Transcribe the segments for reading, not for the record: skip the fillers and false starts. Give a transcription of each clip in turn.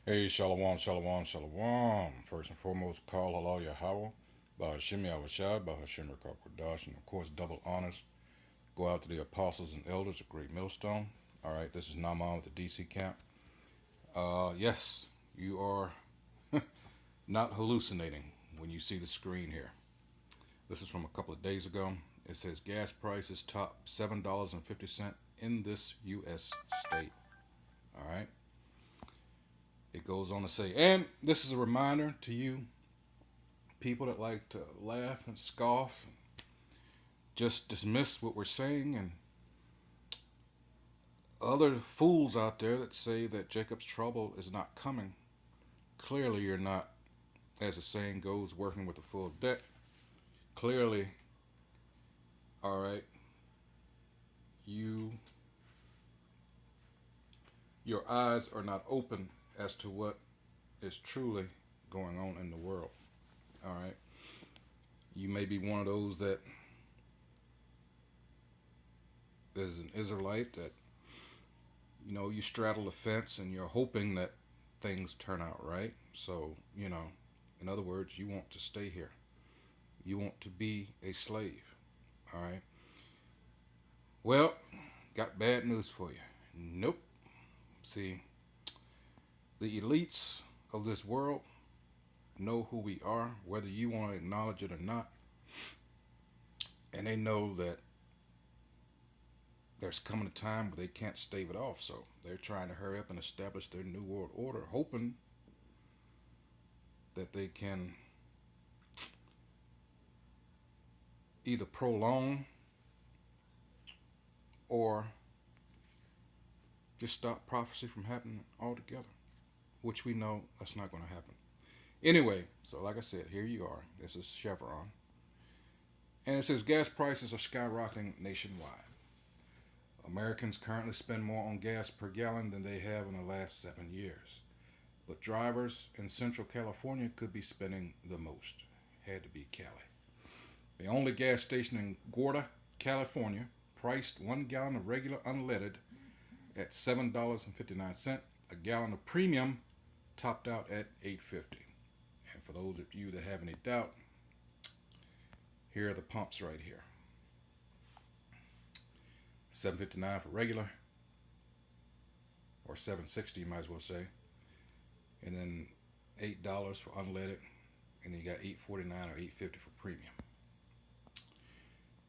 Hey, Shalom, Shalom, Shalom. First and foremost, call Allah Yahweh, Bahashim Yahushai, Bahashim Rakakwadash, and of course, double honors go out to the apostles and elders of Great Millstone. All right, this is Naman with the DC camp. Yes, you are not hallucinating when you see the screen here. This is from a couple of days ago. It says gas prices top $7.50 in this U.S. state. All right. It goes on to say, and this is a reminder to you people that like to laugh and scoff, and just dismiss what we're saying, and other fools out there that say that Jacob's trouble is not coming. Clearly, you're not, as the saying goes, working with a full deck. Clearly, all right, you your eyes are not open as to what is truly going on in the world. All right, you may be one of those that is an Israelite that you straddle the fence and you're hoping that things turn out right. So, in other words, you want to stay here. You want to be a slave. All right. Well, got bad news for you. Nope. See, the elites of this world know who we are, whether you want to acknowledge it or not. And they know that there's coming a time where they can't stave it off. So they're trying to hurry up and establish their new world order, hoping that they can either prolong or just stop prophecy from happening altogether, which we know that's not going to happen. Anyway, so like I said, here you are. This is Chevron. And it says gas prices are skyrocketing nationwide. Americans currently spend more on gas per gallon than they have in the last 7 years. But drivers in Central California could be spending the most. Had to be Cali. The only gas station in Gorda, California, priced 1 gallon of regular unleaded at $7.59. A gallon of premium topped out at $8.50. And for those of you that have any doubt, here are the pumps right here. $7.59 for regular, or $7.60 you might as well say, and then $8 for unleaded, and then you got $8.49 or $8.50 for premium.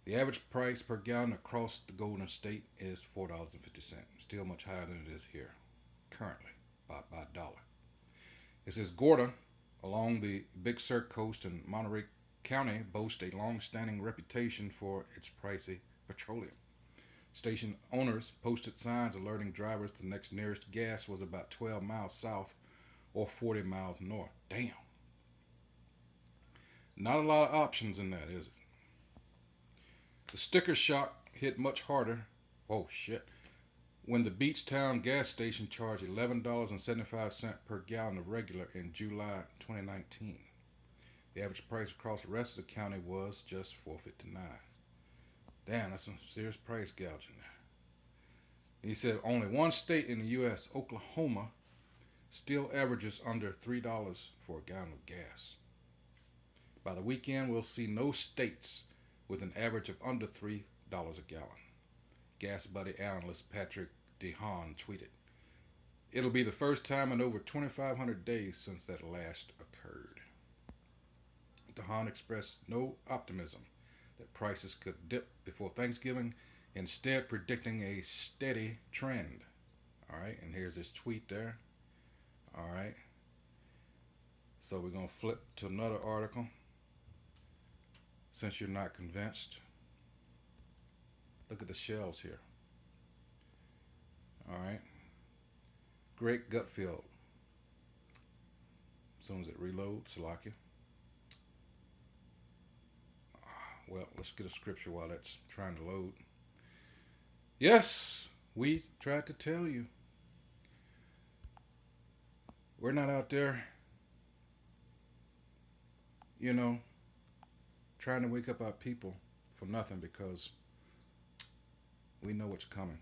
The average price per gallon across the Golden State is $4.50, still much higher than it is here currently by a dollar. It says Gorda, along the Big Sur coast in Monterey County, boasts a long-standing reputation for its pricey petroleum. Station owners posted signs alerting drivers the next nearest gas was about 12 miles south or 40 miles north. Damn. Not a lot of options in that, is it? The sticker shock hit much harder. Oh shit. When the Beachtown gas station charged $11.75 per gallon of regular in July 2019. The average price across the rest of the county was just $4.59. Damn, that's some serious price gouging there. He said only one state in the U.S., Oklahoma, still averages under $3 for a gallon of gas. By the weekend, we'll see no states with an average of under $3 a gallon. Gas Buddy analyst Patrick DeHaan tweeted, "It'll be the first time in over 2,500 days since that last occurred." DeHaan expressed no optimism that prices could dip before Thanksgiving, instead predicting a steady trend. All right, and here's his tweet there. All right, so we're going to flip to another article. Since you're not convinced, look at the shelves here. All right, Great Gutfield. As soon as it reloads, Salakia. Well, let's get a scripture while that's trying to load. Yes, we tried to tell you. We're not out there, trying to wake up our people for nothing, because we know what's coming.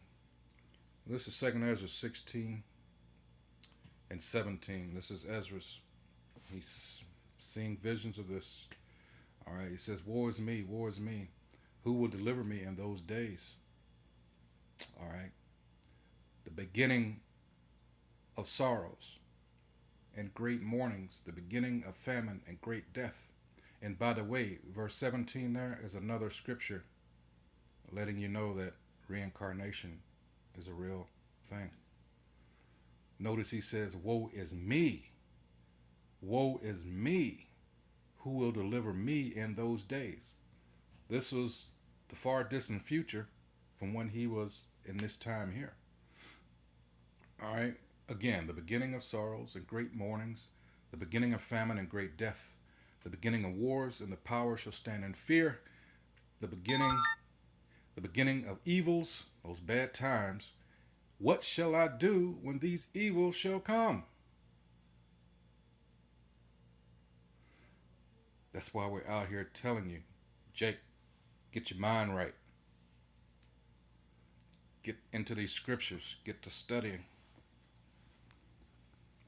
This is 2 Ezra 16, and 17. This is Ezra's. He's seeing visions of this. All right. He says, "Woe is me, woe is me. Who will deliver me in those days?" All right. The beginning of sorrows and great mournings, the beginning of famine and great death. And by the way, verse 17 there is another scripture letting you know that reincarnation is a real thing. Notice he says, "Woe is me. Woe is me. Who will deliver me in those days?" This was the far distant future from when he was in this time here. All right. Again, the beginning of sorrows and great mournings, the beginning of famine and great death, the beginning of wars, and the power shall stand in fear, the beginning of evils, those bad times. What shall I do when these evils shall come? That's why we're out here telling you, Jake, get your mind right. Get into these scriptures. Get to studying.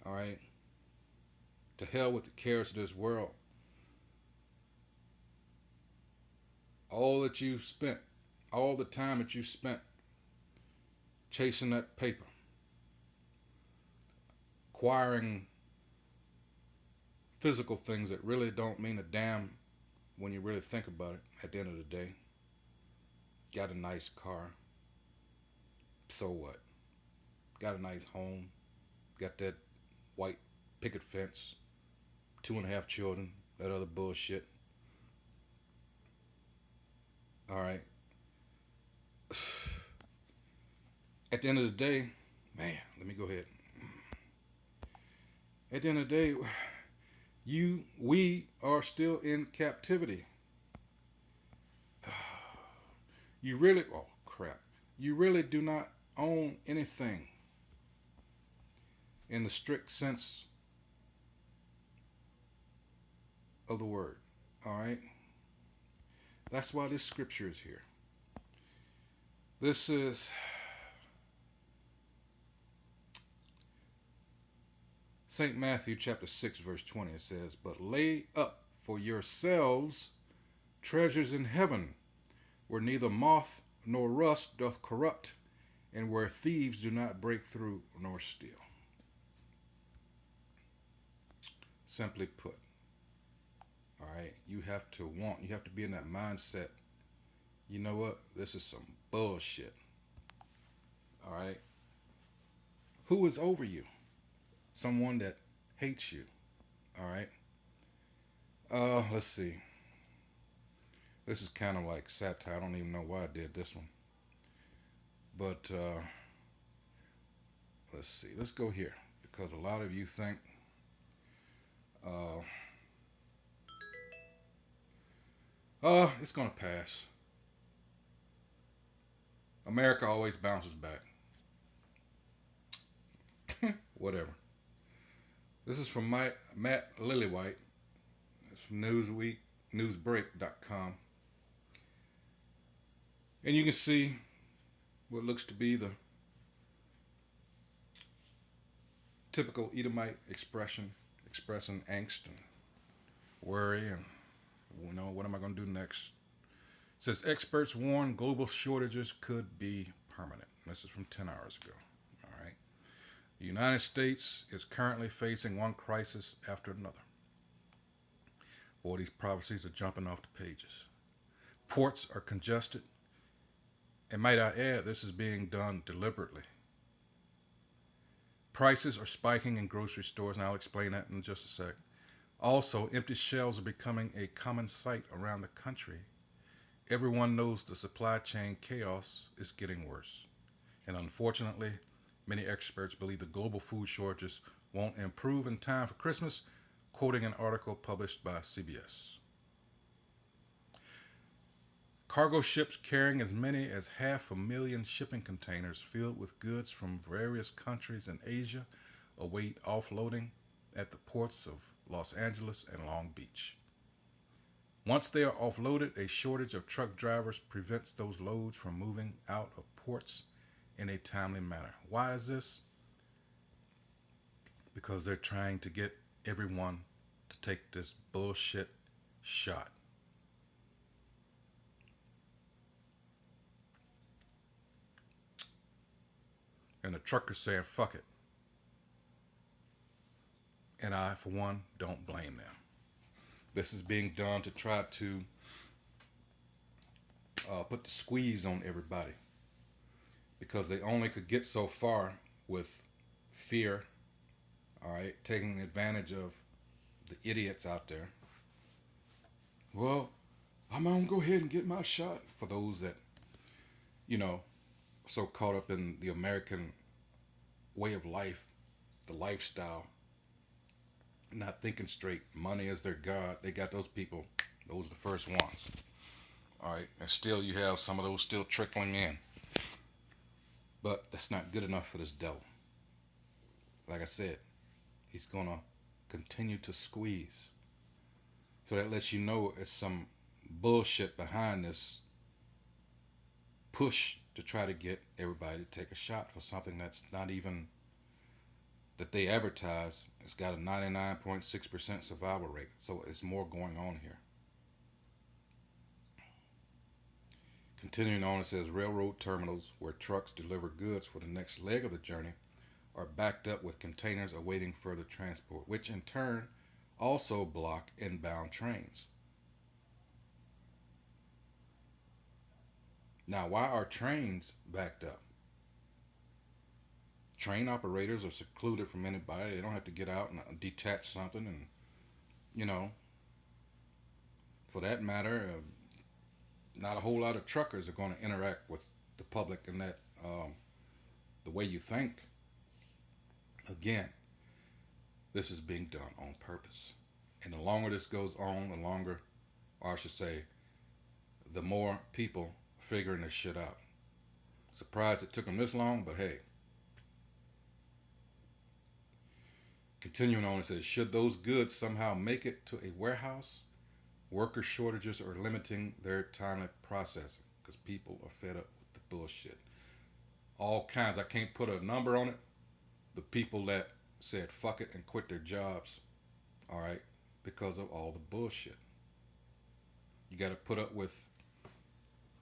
All right? To hell with the cares of this world. All that you've spent, all the time that you spent chasing that paper, acquiring physical things that really don't mean a damn when you really think about it at the end of the day. Got a nice car. So what? Got a nice home. Got that white picket fence. 2.5 children. That other bullshit. All right. At the end of the day, man, let me go ahead. At the end of the day, we are still in captivity. You really, oh crap, you really do not own anything in the strict sense of the word. All right? That's why this scripture is here. This is St. Matthew chapter 6 verse 20. It says, "But lay up for yourselves treasures in heaven, where neither moth nor rust doth corrupt, and where thieves do not break through nor steal." Simply put, all right, you have to be in that mindset. You know what? This is some bullshit. All right? Who is over you? Someone that hates you. All right? Let's see. This is kind of like satire. I don't even know why I did this one. But let's see. Let's go here, because a lot of you think it's gonna pass. America always bounces back. Whatever. This is from Matt Lillywhite. It's from Newsweek, Newsbreak.com. And you can see what looks to be the typical Edomite expressing angst and worry and, what am I going to do next? It says experts warn global shortages could be permanent. This is from 10 hours ago. All right. The United States is currently facing one crisis after another. Boy, these prophecies are jumping off the pages. Ports are congested. And might I add, this is being done deliberately. Prices are spiking in grocery stores, and I'll explain that in just a sec. Also, empty shelves are becoming a common sight around the country. Everyone knows the supply chain chaos is getting worse. And unfortunately, many experts believe the global food shortages won't improve in time for Christmas, quoting an article published by CBS. Cargo ships carrying as many as 500,000 shipping containers filled with goods from various countries in Asia await offloading at the ports of Los Angeles and Long Beach. Once they are offloaded, a shortage of truck drivers prevents those loads from moving out of ports in a timely manner. Why is this? because they're trying to get everyone to take this bullshit shot. And the truckers saying, fuck it. And I, for one, don't blame them. This is being done to try to put the squeeze on everybody because they only could get so far with fear, all right, taking advantage of the idiots out there. Well, I'm gonna go ahead and get my shot. For those that, you know, so caught up in the American way of life, the lifestyle, not thinking straight. Money is their god. They got those people. Those are the first ones. All right, and still you have some of those still trickling in. But that's not good enough for this devil. Like I said, he's gonna continue to squeeze. So that lets you know it's some bullshit behind this push to try to get everybody to take a shot for something that's not even that they advertise. It's got a 99.6% survival rate. So it's more going on here. Continuing on, it says railroad terminals where trucks deliver goods for the next leg of the journey are backed up with containers awaiting further transport, which in turn also block inbound trains. Now, why are trains backed up? Train operators are secluded from anybody. They don't have to get out and detach something. And, you know, for that matter, not a whole lot of truckers are going to interact with the public in that the way you think. Again, this is being done on purpose. And the longer this goes on, the longer, or I should say, the more people figuring this shit out. Surprised it took them this long, but hey. Continuing on, it says, should those goods somehow make it to a warehouse, worker shortages are limiting their timely processing because people are fed up with the bullshit. All kinds. I can't put a number on it. The people that said fuck it and quit their jobs, all right, because of all the bullshit. You got to put up with,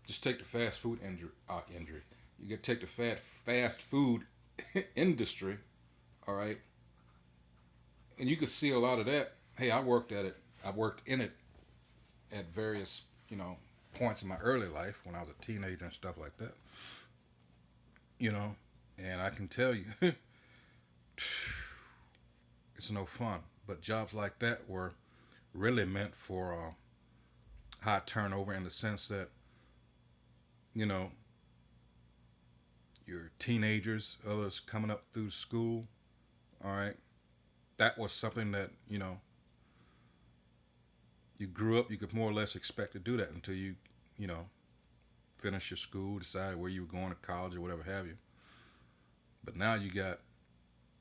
just take the fast food injury. You got to take the fast food industry, all right, and you could see a lot of that. Hey, I worked at it. I worked in it at various, points in my early life when I was a teenager and stuff like that. And I can tell you, it's no fun. But jobs like that were really meant for high turnover in the sense that, your teenagers, others coming up through school, all right, that was something that, you grew up, you could more or less expect to do that until you, finish your school, decide where you were going to college or whatever have you. But now you got,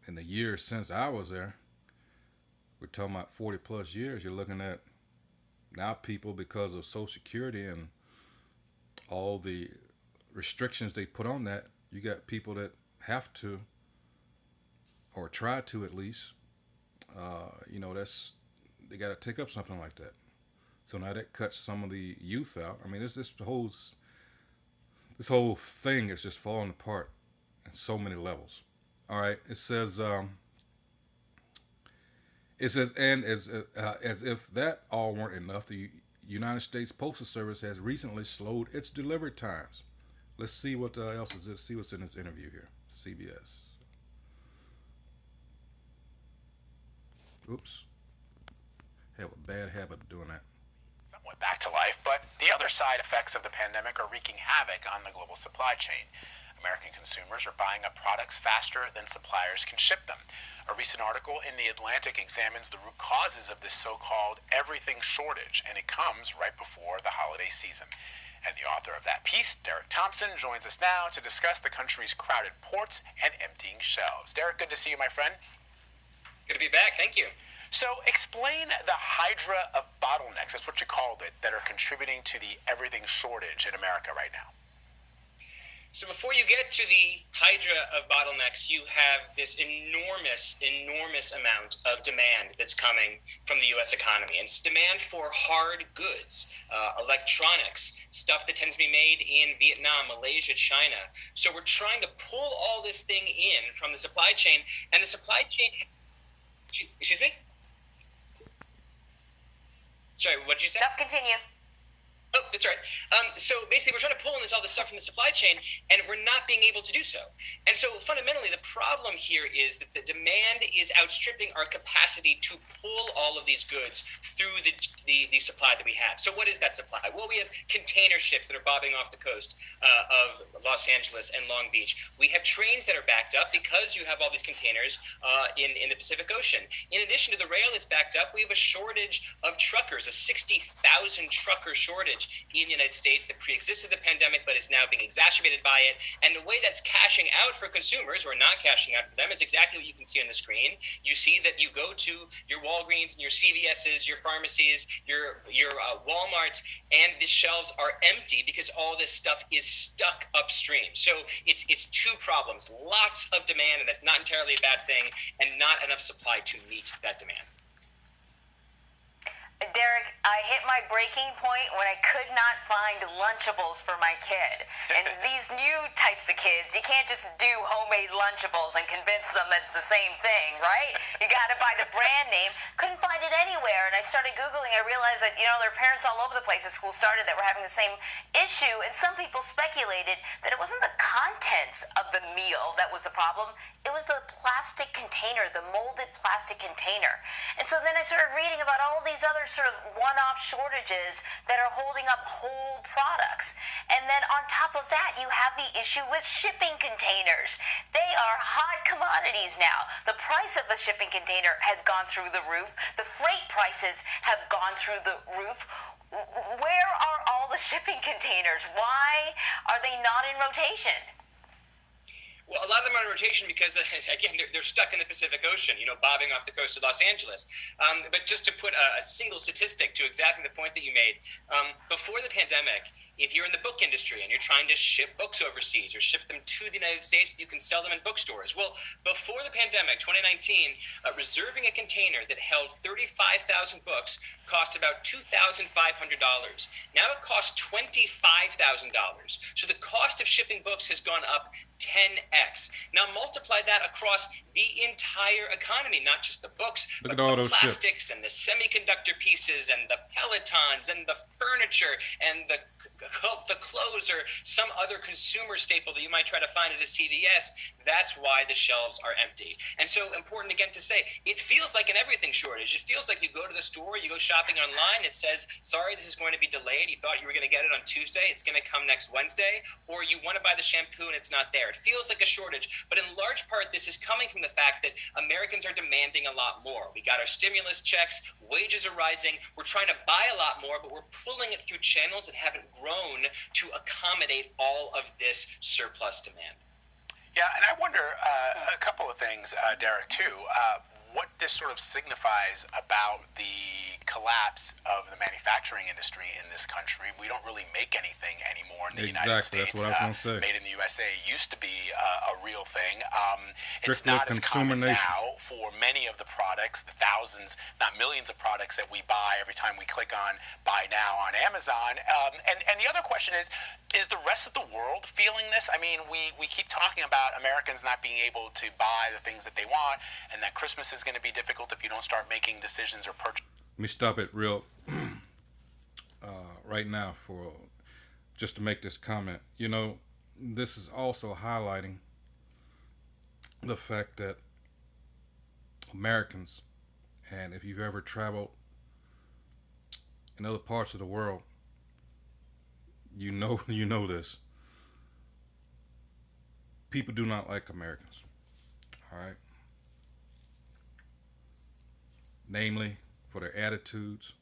in the years since I was there, we're talking about 40 plus years, you're looking at now people, because of Social Security and all the restrictions they put on that, you got people that have to, or try to at least, they got to take up something like that. So now that cuts some of the youth out. I mean, this whole thing is just falling apart in so many levels. All right, it says, and as if that all weren't enough, the United States Postal Service has recently slowed its delivery times. Let's see what else is. Let's see what's in this interview here. CBS. Oops. Have a bad habit of doing that. Somewhat back to life, but the other side effects of the pandemic are wreaking havoc on the global supply chain. American consumers are buying up products faster than suppliers can ship them. A recent article in The Atlantic examines the root causes of this so-called everything shortage, and it comes right before the holiday season. And the author of that piece, Derek Thompson, joins us now to discuss the country's crowded ports and emptying shelves. Derek, good to see you, my friend. Good to be back. Thank you. So explain the hydra of bottlenecks, that's what you called it, that are contributing to the everything shortage in America right now. So before you get to the hydra of bottlenecks, you have this enormous amount of demand that's coming from the U.S. economy. And it's demand for hard goods, electronics, stuff that tends to be made in Vietnam, Malaysia, China. So we're trying to pull all this thing in from the supply chain. And the supply chain, excuse me? Sorry, what did you say? Nope, continue. Oh, that's right. So basically, we're trying to pull in all this stuff from the supply chain, and we're not being able to do so. And so fundamentally, the problem here is that the demand is outstripping our capacity to pull all of these goods through the supply that we have. So what is that supply? Well, we have container ships that are bobbing off the coast of Los Angeles and Long Beach. We have trains that are backed up because you have all these containers in the Pacific Ocean. In addition to the rail that's backed up, we have a shortage of truckers, a 60,000 trucker shortage in the United States that pre-existed the pandemic but is now being exacerbated by it. And the way that's cashing out for consumers, or not cashing out for them, is exactly what you can see on the screen. You see that you go to your Walgreens and your CVS's, your pharmacies, your Walmarts, and the shelves are empty because all this stuff is stuck upstream. So it's two problems: lots of demand, and that's not entirely a bad thing, and not enough supply to meet that demand. Derek, I hit my breaking point when I could not find Lunchables for my kid. And these new types of kids, you can't just do homemade Lunchables and convince them that it's the same thing, right? You got to buy the brand name. Couldn't find it anywhere. And I started Googling. I realized that, there are parents all over the place as school started that were having the same issue. And some people speculated that it wasn't the contents of the meal that was the problem. It was the plastic container, the molded plastic container. And so then I started reading about all these other sort of one-off shortages that are holding up whole products. And then on top of that, you have the issue with shipping containers. They are hot commodities now. The price of a shipping container has gone through the roof. The freight prices have gone through the roof. Where are all the shipping containers? Why are they not in rotation? Well, a lot of them are in rotation because, again, they're stuck in the Pacific Ocean, bobbing off the coast of Los Angeles. But just to put a single statistic to exactly the point that you made, before the pandemic, if you're in the book industry and you're trying to ship books overseas or ship them to the United States, you can sell them in bookstores. Well, before the pandemic, 2019, reserving a container that held 35,000 books cost about $2,500. Now it costs $25,000. So the cost of shipping books has gone up 10x. Now multiply that across the entire economy, not just the books, Look but at all the those plastics and the semiconductor pieces and the Pelotons and the furniture and the clothes or some other consumer staple that you might try to find at a CVS. That's why the shelves are empty. And so important again to say, it feels like an everything shortage. It feels like you go to the store, you go shopping online, it says, sorry, this is going to be delayed. You thought you were going to get it on Tuesday. It's going to come next Wednesday. Or you want to buy the shampoo and it's not there. It feels like a shortage. But in large part, this is coming from the fact that Americans are demanding a lot more. We got our stimulus checks. Wages are rising. We're trying to buy a lot more, but we're pulling it through channels that haven't grown to accommodate all of this surplus demand. Yeah, and I wonder a couple of things, Derek, too. What this sort of signifies about the collapse of the manufacturing industry in this country. We don't really make anything anymore in the United States. Exactly, that's what I was going to say. Made in the USA used to be a real thing. It's Strictly not as common consumer nation. now for many of the products, the thousands, not millions of products that we buy every time we click on Buy Now on Amazon. And the other question is the rest of the world feeling this? I mean, we keep talking about Americans not being able to buy the things that they want, and that Christmas is going to be difficult if you don't start making decisions or purchases. Let me stop it real right now for just to make this comment. This is also highlighting the fact that Americans, and if you've ever traveled in other parts of the world, you know this. People do not like Americans. All right. Namely, for their attitudes.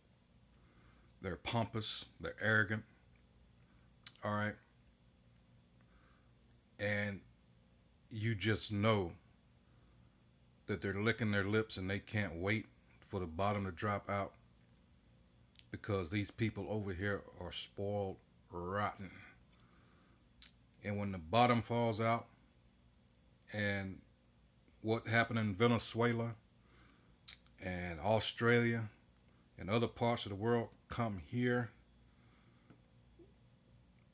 They're pompous. They're arrogant. All right. And you just know that they're licking their lips and they can't wait for the bottom to drop out, because these people over here are spoiled rotten. And when the bottom falls out, and what happened in Venezuela and Australia and other parts of the world come here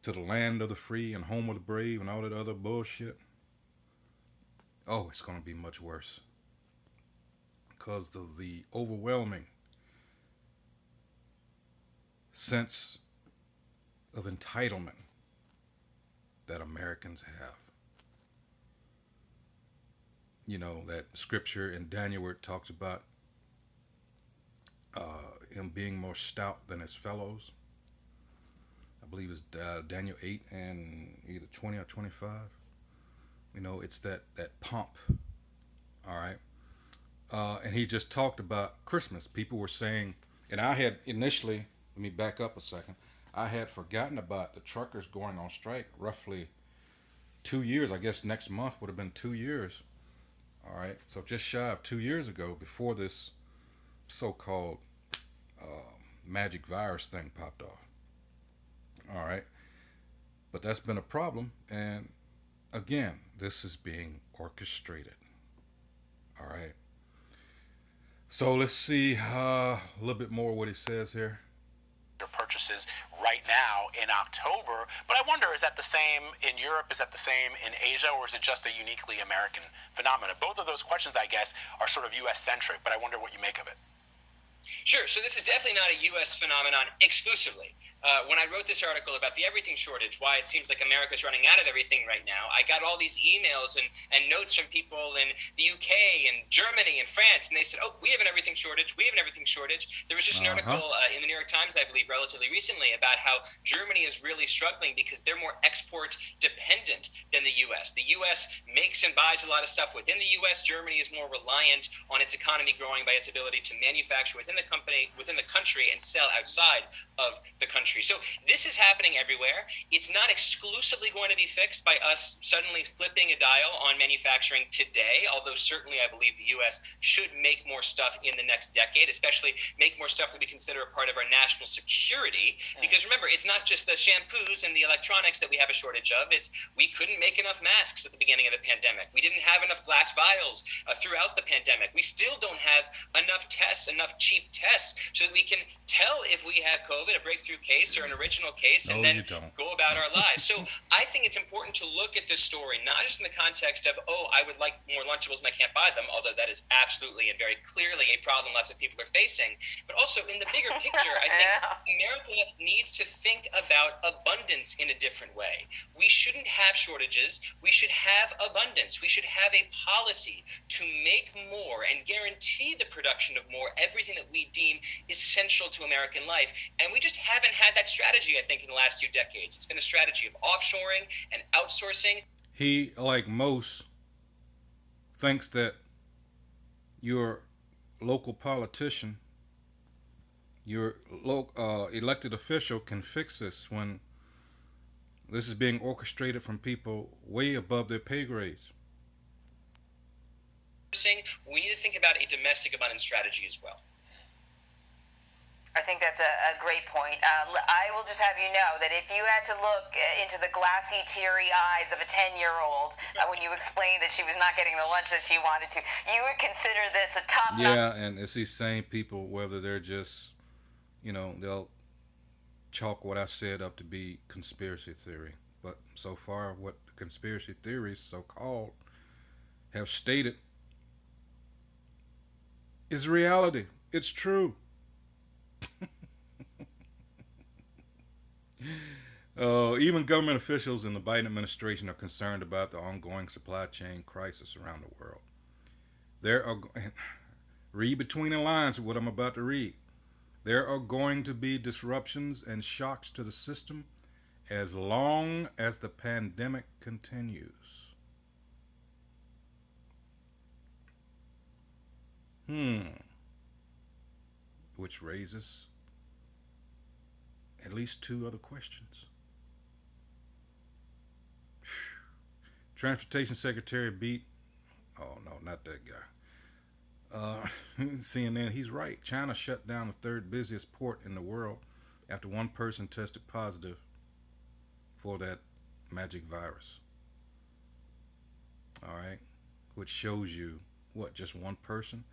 to the land of the free and home of the brave and all that other bullshit, oh, it's going to be much worse because of the overwhelming sense of entitlement that Americans have. You know, that scripture in Daniel where it talks about him being more stout than his fellows. I believe it's Daniel 8 and either 20 or 25. You know, it's that pomp. All right. And he just talked about Christmas. People were saying, and I had initially, let me back up a second. I had forgotten about the truckers going on strike roughly 2 years. I guess next month would have been 2 years. All right. So just shy of 2 years ago, before this so-called magic virus thing popped off. All right. But that's been a problem. And again, this is being orchestrated. All right. So let's see a little bit more what he says here. Purchases right now in October, but I wonder, is that the same in Europe? Is that the same in Asia, or is it just a uniquely American phenomenon? Both of those questions, I guess, are sort of U.S. centric, but I wonder what you make of it. Sure. So this is definitely not a U.S. phenomenon exclusively. When I wrote this article about the everything shortage, why it seems like America's running out of everything right now, I got all these emails and notes from people in the UK and Germany and France, and they said, oh, we have an everything shortage. We have an everything shortage. There was just an article in the New York Times, I believe, relatively recently about how Germany is really struggling because they're more export dependent than the U.S. The U.S. makes and buys a lot of stuff within the U.S. Germany is more reliant on its economy growing by its ability to manufacture within the country and sell outside of the country. So this is happening everywhere. It's not exclusively going to be fixed by us suddenly flipping a dial on manufacturing today, although certainly I believe the U.S. should make more stuff in the next decade, especially make more stuff that we consider a part of our national security. Because remember, it's not just the shampoos and the electronics that we have a shortage of. It's we couldn't make enough masks at the beginning of the pandemic. We didn't have enough glass vials throughout the pandemic. We still don't have enough tests, enough cheap tests, so that we can tell if we have COVID, a breakthrough case or an original case, and then go about our lives. So I think it's important to look at this story, not just in the context of, oh, I would like more Lunchables and I can't buy them, although that is absolutely and very clearly a problem lots of people are facing, but also in the bigger picture, I think America needs to think about abundance in a different way. We shouldn't have shortages. We should have abundance. We should have a policy to make more and guarantee the production of more, everything that we deem essential to American life. And we just haven't had that strategy, I think, in the last few decades. It's been a strategy of offshoring and outsourcing. He, like most, thinks that your local politician, your elected official can fix this when this is being orchestrated from people way above their pay grades. We need to think about a domestic abundance strategy as well. I think that's a great point. I will just have you know that if you had to look into the glassy, teary eyes of a 10-year-old when you explained that she was not getting the lunch that she wanted to, you would consider this a top notch. Yeah, and it's these same people, whether they're just, you know, they'll chalk what I said up to be conspiracy theory. But so far, what the conspiracy theories, so-called, have stated is reality. It's true. Even government officials in the Biden administration are concerned about the ongoing supply chain crisis around the world. There are, read between the lines of what I'm about to read. There are going to be disruptions and shocks to the system as long as the pandemic continues. Which raises at least two other questions. Transportation Secretary beat, oh no, not that guy. CNN, he's right. China shut down the third busiest port in the world after one person tested positive for that magic virus. All right, which shows you what, just one person,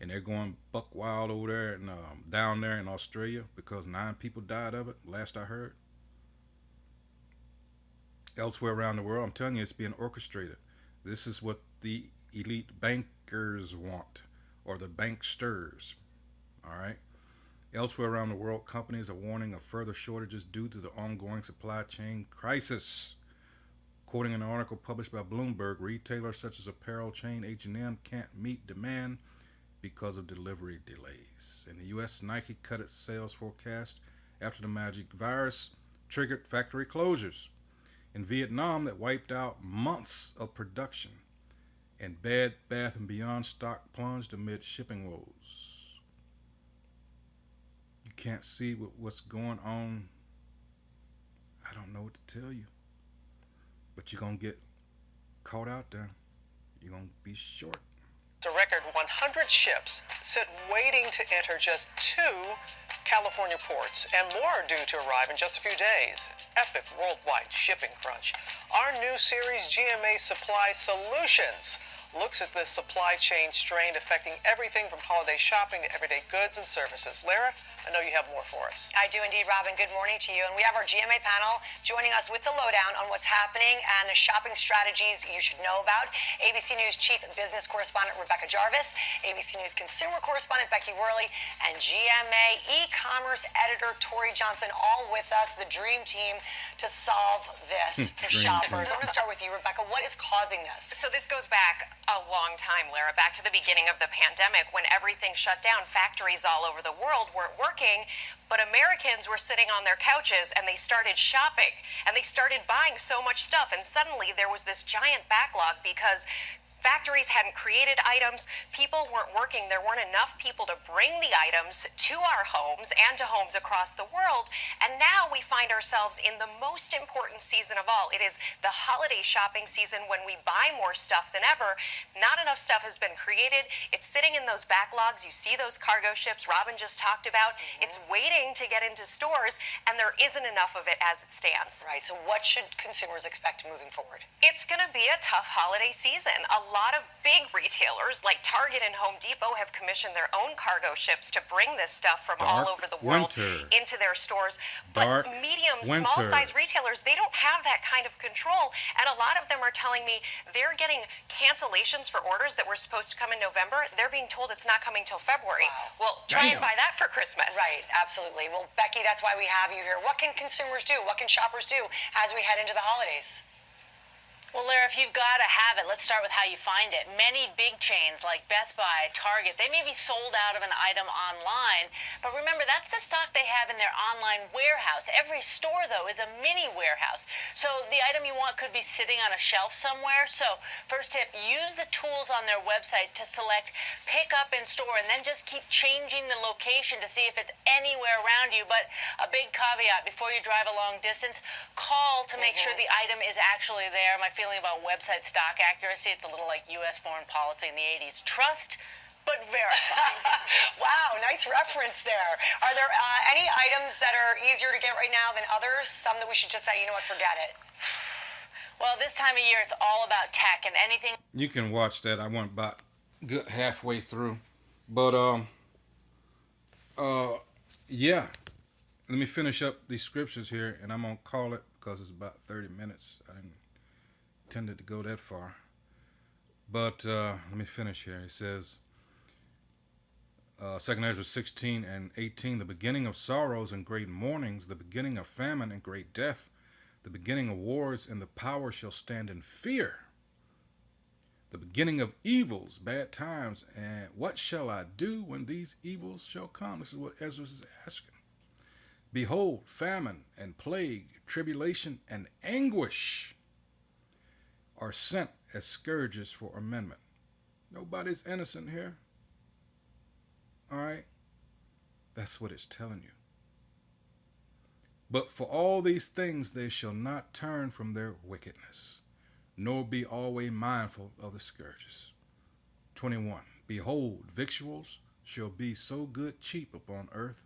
and they're going buck wild over there and down there in Australia because 9 people died of it. Last I heard. Elsewhere around the world, I'm telling you, it's being orchestrated. This is what the elite bankers want, or the banksters. All right. Elsewhere around the world, companies are warning of further shortages due to the ongoing supply chain crisis. Quoting an article published by Bloomberg, retailers such as apparel chain H&M can't meet demand because of delivery delays. In the U.S., Nike cut its sales forecast after the magic virus triggered factory closures. In Vietnam, that wiped out months of production. And Bed Bath & Beyond stock plunged amid shipping woes. You can't see what's going on. I don't know what to tell you. But you're going to get caught out there. You're going to be short. A record 100 ships sit waiting to enter just 2 California ports, and more are due to arrive in just a few days. Epic worldwide shipping crunch. Our new series, GMA Supply Solutions, looks at this supply chain strain affecting everything from holiday shopping to everyday goods and services. Lara, I know you have more for us. I do indeed, Robin. Good morning to you. And we have our GMA panel joining us with the lowdown on what's happening and the shopping strategies you should know about. ABC News Chief Business Correspondent Rebecca Jarvis, ABC News Consumer Correspondent Becky Worley, and GMA e-commerce editor Tori Johnson, all with us, the dream team to solve this for shoppers. I want to start with you, Rebecca. What is causing this? So this goes back a long time, Lara, back to the beginning of the pandemic when everything shut down. Factories all over the world weren't working, but Americans were sitting on their couches and they started shopping and they started buying so much stuff, and suddenly there was this giant backlog because factories hadn't created items, people weren't working, there weren't enough people to bring the items to our homes and to homes across the world, and now we find ourselves in the most important season of all. It is the holiday shopping season when we buy more stuff than ever. Not enough stuff has been created. It's sitting in those backlogs. You see those cargo ships Robin just talked about. It's waiting to get into stores, and there isn't enough of it as it stands. Right, so what should consumers expect moving forward? It's going to be a tough holiday season. A lot of big retailers like Target and Home Depot have commissioned their own cargo ships to bring this stuff from all over the world into their stores. But medium, small-size retailers, they don't have that kind of control. And a lot of them are telling me they're getting cancellations for orders that were supposed to come in November. They're being told it's not coming till February. Wow. Well, try and buy that for Christmas. Right, absolutely. Well, Becky, that's why we have you here. What can consumers do? What can shoppers do as we head into the holidays? Well, Lara, if you've got to have it, let's start with how you find it. Many big chains like Best Buy, Target, they may be sold out of an item online, but remember, that's the stock they have in their online warehouse. Every store, though, is a mini warehouse. So the item you want could be sitting on a shelf somewhere. So first tip, use the tools on their website to select pick up in store and then just keep changing the location to see if it's anywhere around you. But a big caveat, before you drive a long distance, call to make sure the item is actually there. My feeling about website stock accuracy, it's a little like U.S. foreign policy in the 80s. Trust, but verify. Wow, nice reference there. Are there any items that are easier to get right now than others? Some that we should just say, you know what, forget it? Well, this time of year, it's all about tech and anything. You can watch that. I went about good halfway through. But, yeah. Let me finish up these scriptures here, and I'm going to call it because it's about 30 minutes. I didn't intended to go that far. But let me finish here. It says, 2 Ezra 16 and 18, the beginning of sorrows and great mournings, the beginning of famine and great death, the beginning of wars, and the power shall stand in fear. The beginning of evils, bad times, and what shall I do when these evils shall come? This is what Ezra is asking. Behold, famine and plague, tribulation and anguish are sent as scourges for amendment. Nobody's innocent here. All right? That's what it's telling you. But for all these things they shall not turn from their wickedness, nor be always mindful of the scourges. 21. Behold, victuals shall be so good cheap upon earth,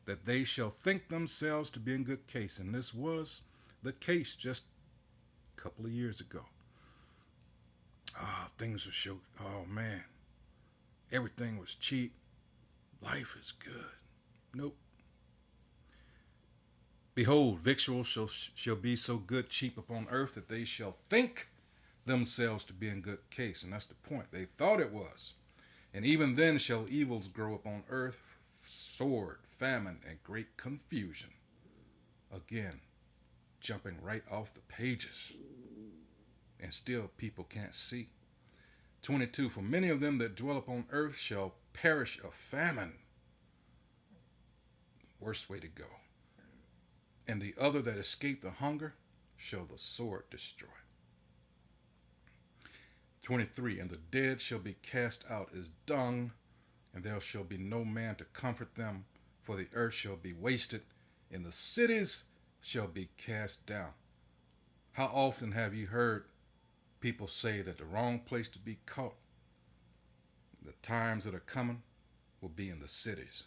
that they shall think themselves to be in good case. And this was the case just couple of years ago. Things were so, oh man, everything was cheap. Life is good. Nope. Behold, victuals shall be so good cheap upon earth that they shall think themselves to be in good case. And that's the point. They thought it was. And even then shall evils grow upon earth, sword, famine, and great confusion. Again, jumping right off the pages. And still people can't see. 22, for many of them that dwell upon earth shall perish of famine. Worst way to go. And the other that escape the hunger shall the sword destroy. 23, and the dead shall be cast out as dung, and there shall be no man to comfort them, for the earth shall be wasted, and the cities shall be cast down. How often have you heard people say that the wrong place to be caught, the times that are coming, will be in the cities?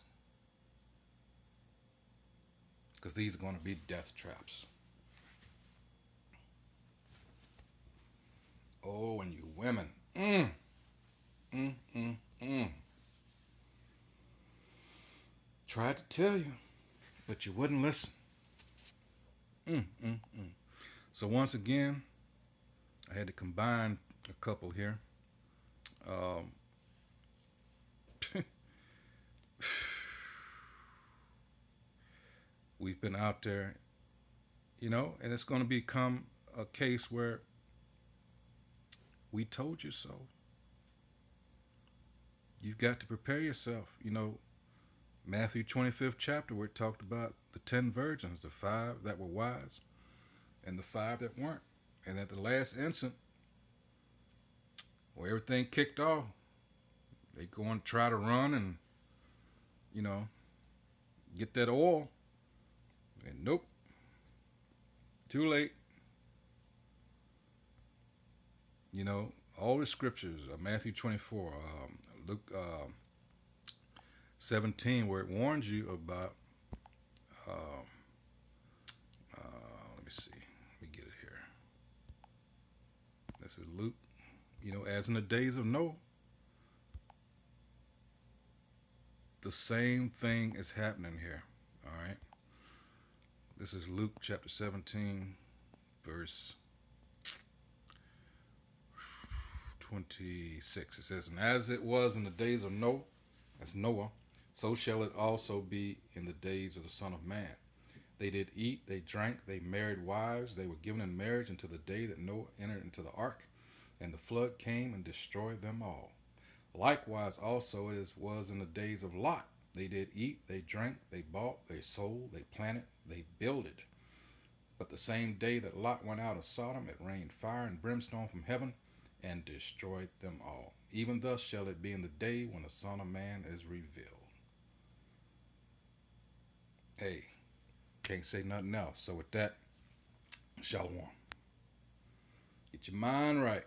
Because these are going to be death traps. Oh, and you women. Tried to tell you, but you wouldn't listen. So once again, I had to combine a couple here. We've been out there, you know, and it's going to become a case where we told you so. You've got to prepare yourself. You know, Matthew 25th chapter, where it talked about the 10 virgins, the 5 that were wise and the 5 that weren't. And at the last instant, where everything kicked off, they go and try to run and, you know, get that oil. And nope, too late. You know, all the scriptures, Matthew 24, Luke 17, where it warns you about, let me see, let me get it here. This is Luke, you know, as in the days of Noah. The same thing is happening here, all right? This is Luke chapter 17, verse 26. It says, and as it was in the days of Noah, as Noah, so shall it also be in the days of the Son of Man. They did eat, they drank, they married wives, they were given in marriage until the day that Noah entered into the ark, and the flood came and destroyed them all. Likewise also it was in the days of Lot. They did eat, they drank, they bought, they sold, they planted, they builded. But the same day that Lot went out of Sodom, it rained fire and brimstone from heaven and destroyed them all. Even thus shall it be in the day when the Son of Man is revealed. Hey, can't say nothing else. So with that, shalom. Get your mind right.